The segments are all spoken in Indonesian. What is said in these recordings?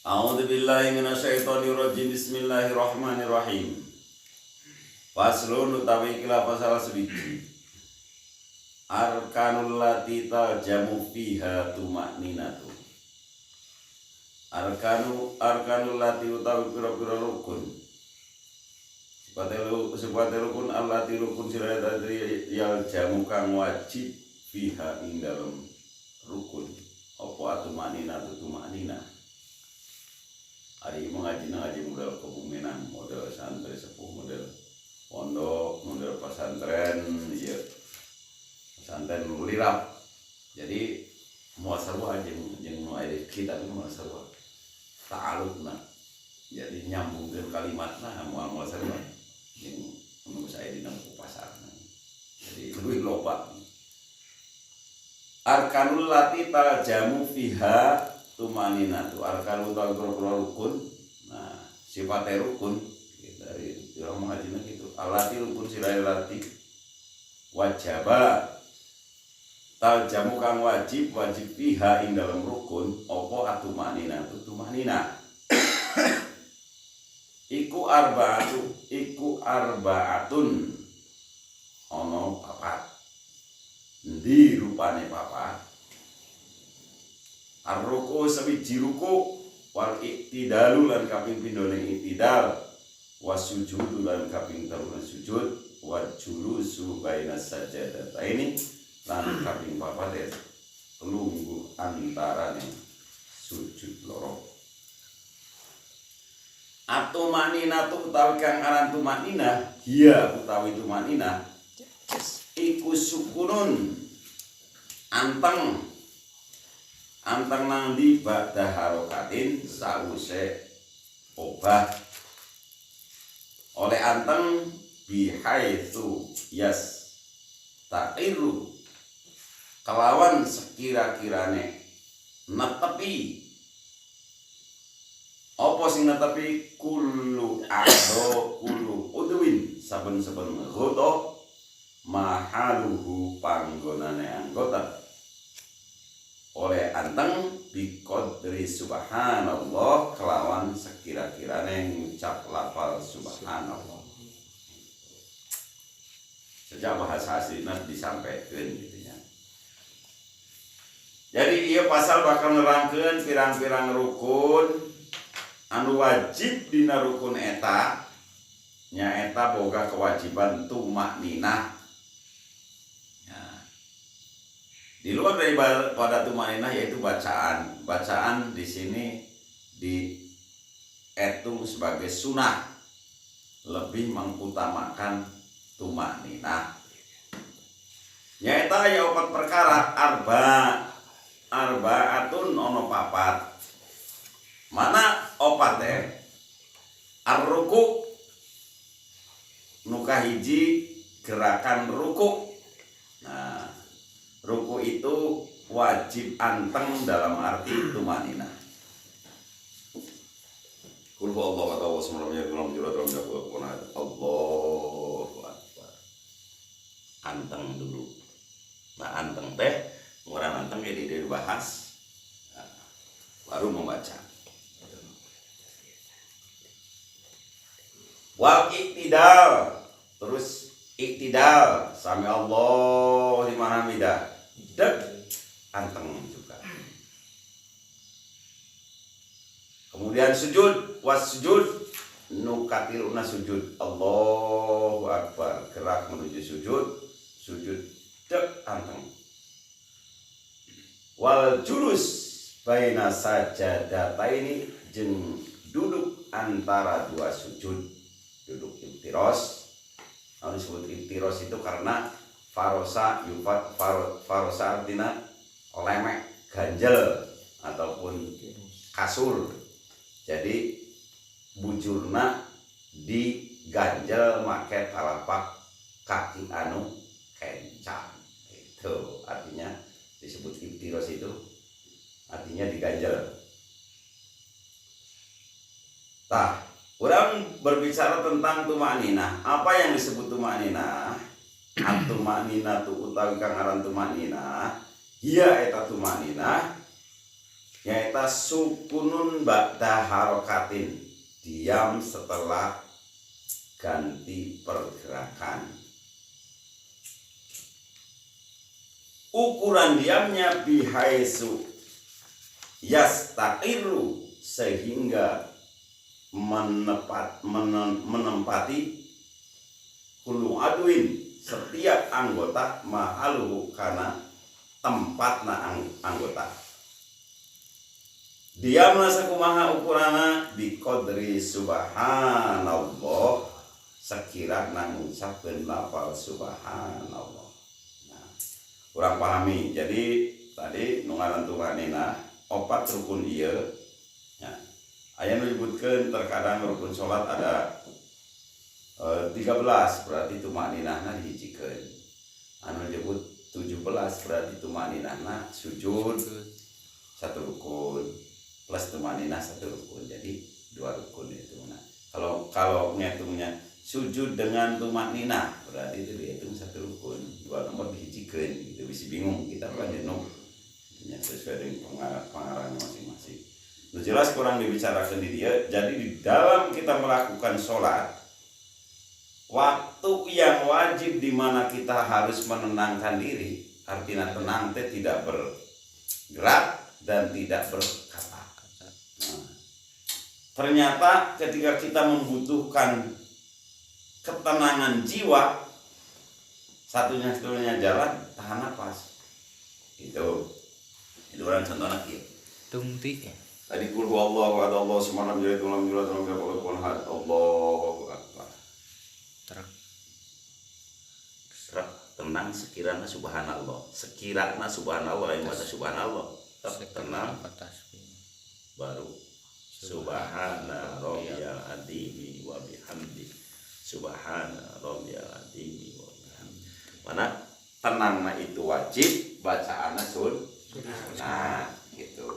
A'udzubillahi minasyaitonirrajim. Bismillahirrahmanirrahim. Faslun utawi kila pasal sewiji. Arkanul lati jamu fiha tumakninatu. Arkanul lati utawi pira-pira rukun. Sifate rukun allati rukun sira tadri yal jamu kang wajib fiha ing dalem rukun. Apa atumakninatu tumakninah. Hari mengaji model kebuminan, model santri sepuh, model pondok, model pesantren, ya pesantren lirap. Jadi muasabah aja jeung nu aya kita itu muasabah ta'aluk nah. Jadi nyambungkeun kalimatna moal muasabah jeung nu saya dina pasarna. Jadi lebih loba. Arkanul lati jamu fiha tumaninatu. Arkanul rukun. Nah, sifatnya rukun dari orang mengajinya gitu. Alati rukun silai lati wajaba jamu kang wajib fiha ing dalam rukun opo atumaninatu tumanina. Iku arbaatun ono papat. Endi rupane papat? Ar-ruku sawiji ruku wal iktidalu lan kaping pindho ning iktidal wasujudu lan kaping telu sujud wa julusu baina sajadataini lan kaping papat lungguh antarane sujud loro. Atumaninatu utawi kang aran tumaninah hiya utawi tumaninah iku sukunun anteng nang di ba'da harokatin sause obah oleh anteng bihaitsu yas taqiru kelawan sekira-kirane netepi apa sing netepi kullu udwin saben-saben anggota mahaluhu panggonane anggota oleh anteng biqadri subhanallah kelawan sekira-kirane ngucap lafal subhanallah. Sejak bahasa aslina disampaikan gitu ya. Jadi ieu pasal bakal nerangkeun pirang-pirang rukun anu wajib dina rukun eta nyaeta boga kewajiban tumakninah. Di luar daripada tumaninah yaitu bacaan di sini dihitung sebagai sunnah, lebih mengutamakan tumaninah. Nyaeta aya opat perkara arbaatun ono papat. Mana opat ar-ruku nu kahiji gerakan ruku. Nah, ruku itu wajib anteng dalam arti tumaninah. Qul huwallahu ahad Allahu samad lam yalid walam yulad walam yakul lahu kufuwan ahad. Allahu akbar. Anteng dulu. Nah, anteng teh ngurang anteng jadi dibahas. Nah, baru membaca. Wal iktidal. Terus iktidal sami Allah liman hamidah. Anteng juga. Kemudian sujud, wasujud nukatiruna sujud. Allahu akbar, gerak menuju sujud anteng. Wal julus baina sajadataini jeung duduk antara dua sujud, duduk iftiros. Kalau disebut iftiros itu karena farosa artinya lemek, ganjel ataupun kasur. Jadi bujurna diganjel make telapak kaki anu kencang. Itu artinya disebut iftiros itu artinya diganjel. Orang berbicara tentang tumakninah. Apa yang disebut tumakninah? At-tumakninatu utawi kang aran tumakninah, hiya eta tumakninah nyaita sukunun ba'da harokatin, diam setelah ganti pergerakan. Ukuran diamnya bihaisu yastaqiru, sehingga menempati kullu aduin, setiap anggota ma'aluhu, karena tempatna anggota. Diamna sakumaha ukurana biqadri subhanallah, sekirana ngucapkeun lafal subhanallah. Nah, urang pahami. Jadi tadi nu ngaran tumanina opat rukun ieu. Ya. Aya nu nyebutkeun terkadang rukun salat ada 13, berarti tumaninahna dihijikeun. Anu disebut 17 berarti tumaninahna sujud satu rukun plus tumaninah satu rukun, jadi 2 rukun itu. Nah, kalau ngitungnya sujud dengan tumaninah berarti itu dihitung satu rukun, 2 nomor dihijikeun, itu bisa bingung kita pelajari sesuai dengan pengarangnya masing-masing. Nah, jelas kurang dibicarakan di dia. Jadi di dalam kita melakukan sholat, waktu yang wajib di mana kita harus menenangkan diri, artinya tenang tidak bergerak dan tidak berkata. Nah, ternyata ketika kita membutuhkan ketenangan jiwa, satunya jalan tahan napas. Itu orang contoh lagi. Tungti. Tadi kul huwallahu ahad, Allahu samad, lam yalid walam yulad walam yakul lahu kufuwan ahad. Allahu akbar. Serak tenang sekiranya subhanallah. Sekiranya subhanallah, yang mata subhanallah. Tenang baru subhana rabbiyal azim wa bihamdi. Subhana rabbiyal azim wa bihamdi. Mana tenangna itu wajib, bacaanna nah gitu.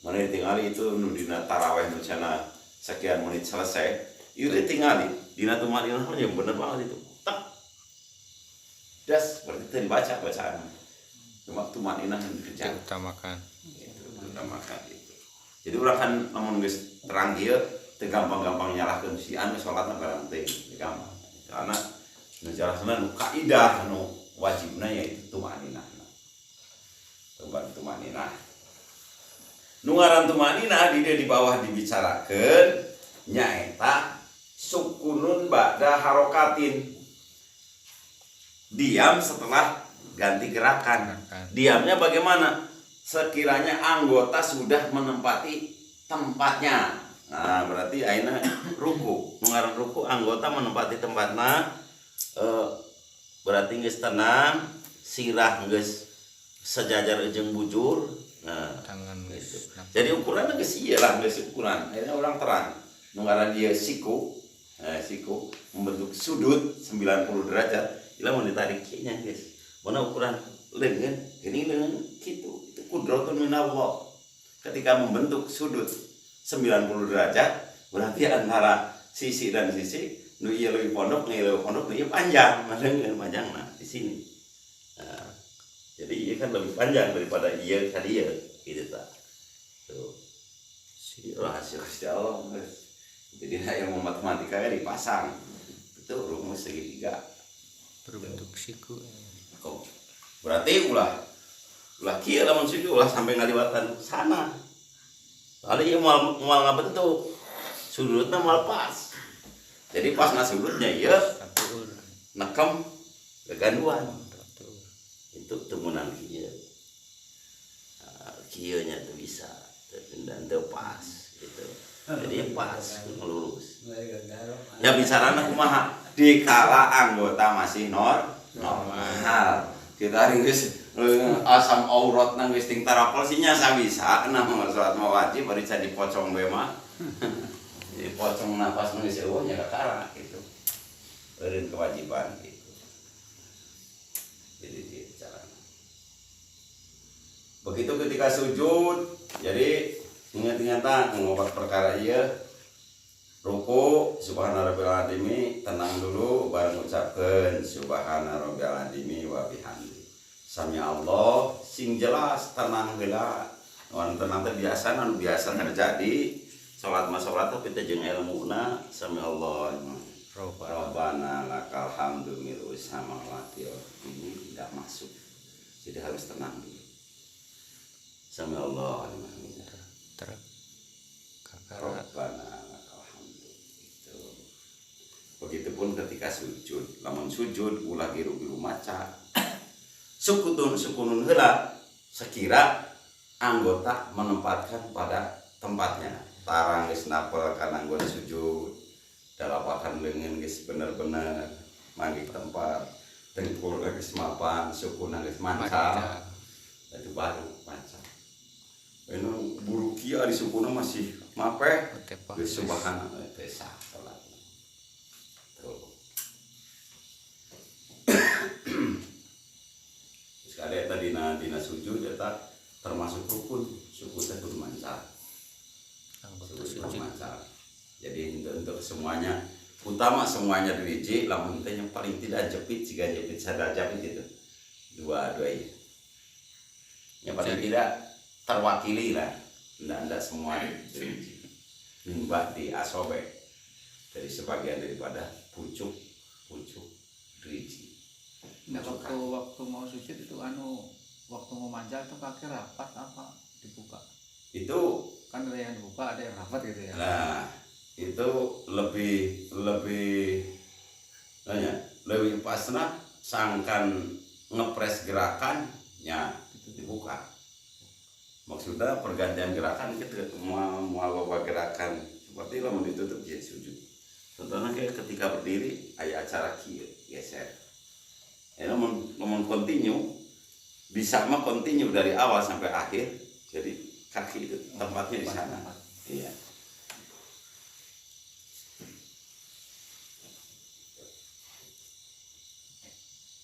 Mana tinggali itu nu dina tarawih nu cenah sekian menit selesai. Ieu tinggali dina tumaninah yang bener banget itu. Tak. Das berarti tadi baca bacaan. Cuma tumaninah yang dikerjakan. Utamakan. Gitu, utamakan gitu. Jadi urang kan lamun geus terang ieu teu gampang-gampang nyalahkeun si anu salatna barang teh gampang. Karena nu jelasna nu kaidah nu wajibna yaitu tumaninah. Tumaninah. Nu ngaran tumaninah di bawah dibicarakeun nyaeta sukunun ba'da harokatin. Diam setelah ganti gerakan. Diamnya bagaimana? Sekiranya anggota sudah menempati tempatnya. Nah, berarti ayeuna ruku. Nu ngaran ruku anggota menempati tempatna, berarti geus tenang, sirah geus sejajar jeung bujur. Nah, tangan gitu. Jadi ukurannya geus ieu lah, geus ukuran. Akhirnya orang terang. Nu ngaran ieu siku. Siku membentuk sudut 90 derajat. Ila mun ditarik kieu nya geus. Mana ukuran leungeun, geuning leungeun kitu. Itu qudratun minallah. Ketika membentuk sudut 90 derajat, berarti antara sisi dan sisi nu ieu leuwih pondok, nu ieu leuwih pondok, nu ieu panjang. Leungeun panjangna di sini. Nah, jadi iya kan lebih panjang daripada iya tadi ya, gitu tak. Tuh, rahasia Allah. Jadi ilmu matematika dipasang, itu rumus segitiga. Berbentuk siku. Kok berarti ulah kieu lamun siku ulah sampai ngaliwatan sana. Kali ieu moal ngabentuk sudutna moal pas. Jadi pas sudutnya ieu nekem keganduan. Itu temunan kieu. Kieu nya tuh bisa dan teu pas gitu. Jadi pas lurus. Ya bicarana kumaha? Dikala anggota masih normal. Kita geus asam aurat nang geus ting tarapel sinya sabisa namun salat mah wajib bari can dipocong we mah. Jadi pocong napas nu geus eueuh nya kakara gitu. Eureun kewajiban gitu. Jadi bicarana. Begitu ketika sujud, jadi ingat-ingat ngobat perkara ieu. Ruku subhana rabbil azimi, tenang dulu baru ngucapkeun subhana rabbil azimi wa bihamdi. Sami Allah sing jelas tenang heula wonten nanti biasa terjadi salat tapi teh jeung ilmuna sami Allah. Rabbana lakal hamdu mil'u samawati ini tidak masuk. Jadi harus tenang dulu. Sami Allah liman hamidah. Rabbana lakal hamdu. Itu. Begitupun ketika sujud, lamun sujud ulah giru-giru maca. Sukunun heula sekira anggota menempatkan pada tempatnya. Tarang geus napel kana anggon sujud. Dalapakan dengan geus bener-bener manggi tempat. Tengkul geus mapan, sukun geus mancal. Itu baru mancal. Anu buru kieu di sukuna masih mapeh. Geus subhanallah teh sah salat. Tuh. Sekali tadi dina sujud eta termasuk rukun suku teh kudu mancal. Sujud mancal. Jadi untuk semuanya utama semuanya diwiji lamun teh yang paling tidak jepit jika jepit sadar jepit gitu. Dua ini. Yang paling tidak terwakili lah. Anda semua diwiji. Nimbah di asobe dari sebagian daripada pucuk diwiji. Nah, waktu mau sujud itu waktu mau manjat itu kaki rapat apa dibuka? Itu kan ada yang dibuka ada yang rapat gitu ya. Nah, itu lebih pasna sangkan ngepres gerakannya dibuka. Maksudnya pergantian gerakan gitu mau gerakan seperti lamun ditutup jadi sujud. Contohnya kayak ketika berdiri aya acara kieu geser. Namun continue bisa mah continue dari awal sampai akhir. Jadi kaki itu tempatnya di sana. Iya.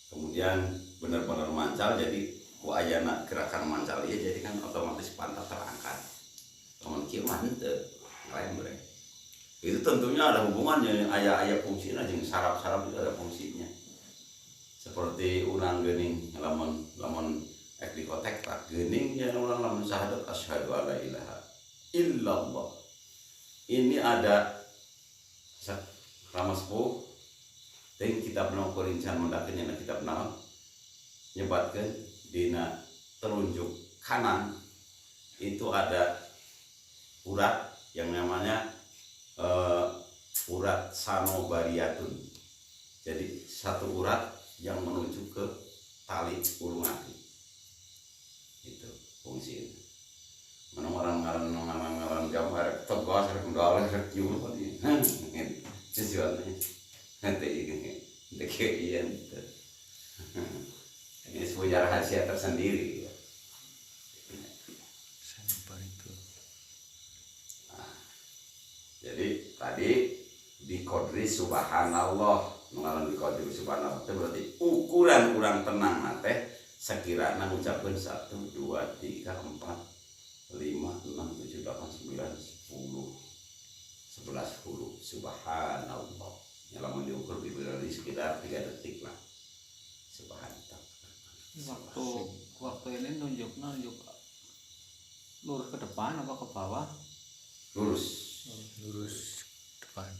Kemudian benar-benar mancal jadi ku ayana gerakan mancal ieu jadi kan otomatis pantat terangkat. Lamun kieu mah henteu ngareng. Itu tentunya ada hubungannya aya fungsinya jeung saraf-saraf itu ada fungsinya. Seperti urang geuning lamun ek dikotek tak geuning nya urang lamun syahadat asyhadu alla ilaha illallah. Ini ada ramaspuh ting kitab naon kurincan mendakeun nya kitab naon nyebatkeun dina telunjuk kanan itu ada urat yang namanya urat sanobariatun. Jadi satu urat yang menuju ke tali ulung hati. Itu fungsi. Mana orang gambar tegas kendala nyuruh tadi. Sesuatu. Nanti ini ini punya rahasia tersendiri. Nah, jadi tadi di kodri subhanallah, mengalami kodri subhanallah itu berarti ukuran kurang tenang nate sekiranya mengucapkan 1, 2, 3, 4, 5, 6, 7, 8, 9, 10, 11, 10 subhanallah. Lamun diukur di sekitar 3 detik lah. Subhanallah. Waktu ini nunjuk lurus ke depan atau ke bawah? Lurus depan.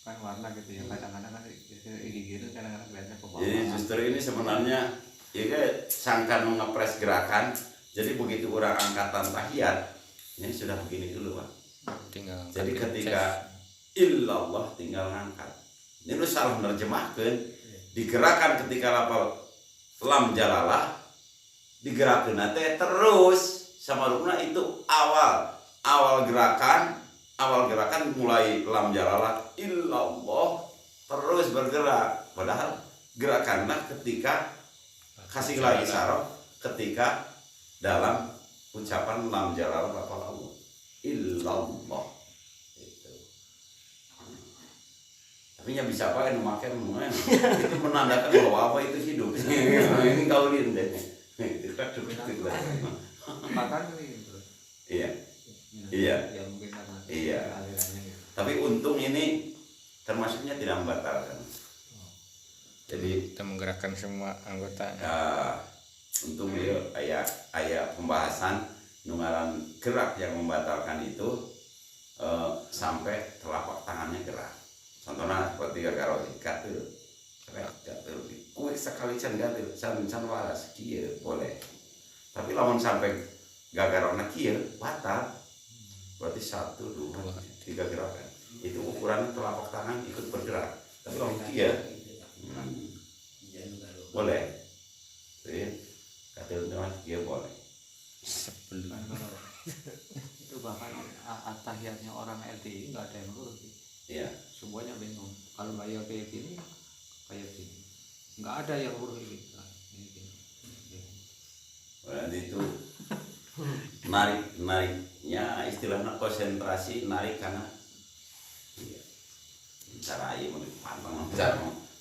Kan warna gitu ya, kadang-kadang kan gitu kadang-kadang kelihatannya ke bawah. Jadi justru ini sebenarnya ya sangkan ngepres gerakan. Jadi begitu orang angkatan tahiyat, ini sudah begini dulu Pak. Jadi ketika illallah tinggal ngangkat. Ini lu salah menerjemahkan. Digerakkan ketika lapal lam jalalah, digerakkan nanti terus sama rukna itu awal gerakan mulai lam jalalah illallah terus bergerak. Padahal gerakannya ketika kasih lagi saraf ketika dalam ucapan lam jalalah lapal Allah illallah. Tapi yang bisa apa yang memakai itu menandakan bahwa apa itu hidup. Ini kaulin deh. Itu kan cukup. Makan gitu. Iya. Ya mungkin karena Iya. alirannya gitu. Tapi untung ini termasuknya tidak membatalkan. Jadi kita menggerakkan semua anggota. untung dia ayat pembahasan nungaran gerak yang membatalkan itu sampai telapak tangannya gerak. Contohnya seperti gagal gatel, gatel, kue sekali can gatel, can waras, kia boleh. Tapi lamun sampai gagal kia batal, berarti 1, 2, 3 gerakan. Itu ukuran telapak tangan ikut bergerak. Tapi lamun kia boleh, gatel dengan kia boleh. Sebelum Itu bahkan tahiyatnya orang LDI nggak ada yang lurus. Iya. Semuanya bingung. Kalau kayak gini, nggak ada yang lurus ini. Berarti itu nariknya istilahnya konsentrasi narik karena iya. Cara aja mau dipantang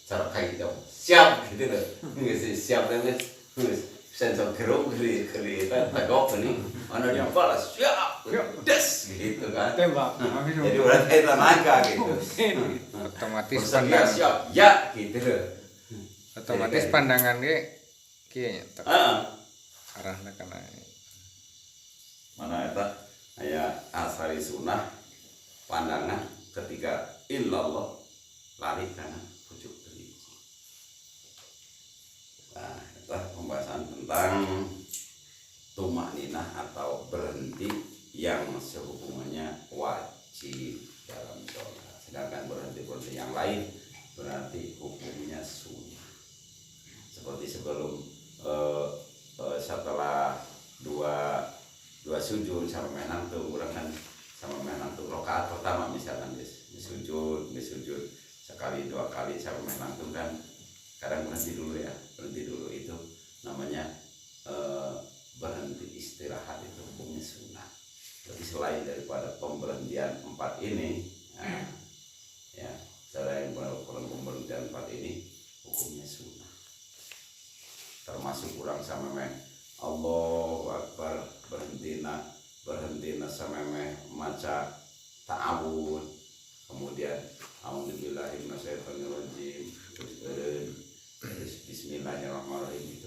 cara kayak gitu siap gitu loh nggak sih siap banget sensor geruk kiri tegok ini mana dia balas siap des gitu kan Tembak. jadi berarti tenaga gitu otomatis bersedia pandangan siap ya gitu loh otomatis pandangannya kayaknya arahnya karena mana itu kayak asari sunnah pandangan ketika illallah lari karena pucuk kelinci. Nah, itulah pembahasan tentang tumakninah atau berhenti yang sehubungannya wajib dalam sholat. Sedangkan berhenti yang lain berarti hukumnya sunnah. Seperti sebelum setelah dua sujud sama menantu orang kan sama menantu rakaat pertama misalkan sujud sekali 2 kali sama menantu kan kadang berhenti dulu itu namanya berhenti istirahat itu hukumnya sunnah. Jadi selain daripada pemberhentian 4 ini ya selain pemberhentian 4 ini hukumnya sunnah. Termasuk kurang sama Allahu Akbar berhentina sampai maca ta'awud, kemudian a'udzubillahi minasyaitonirrajim, bismillahirrahmanirrahim itu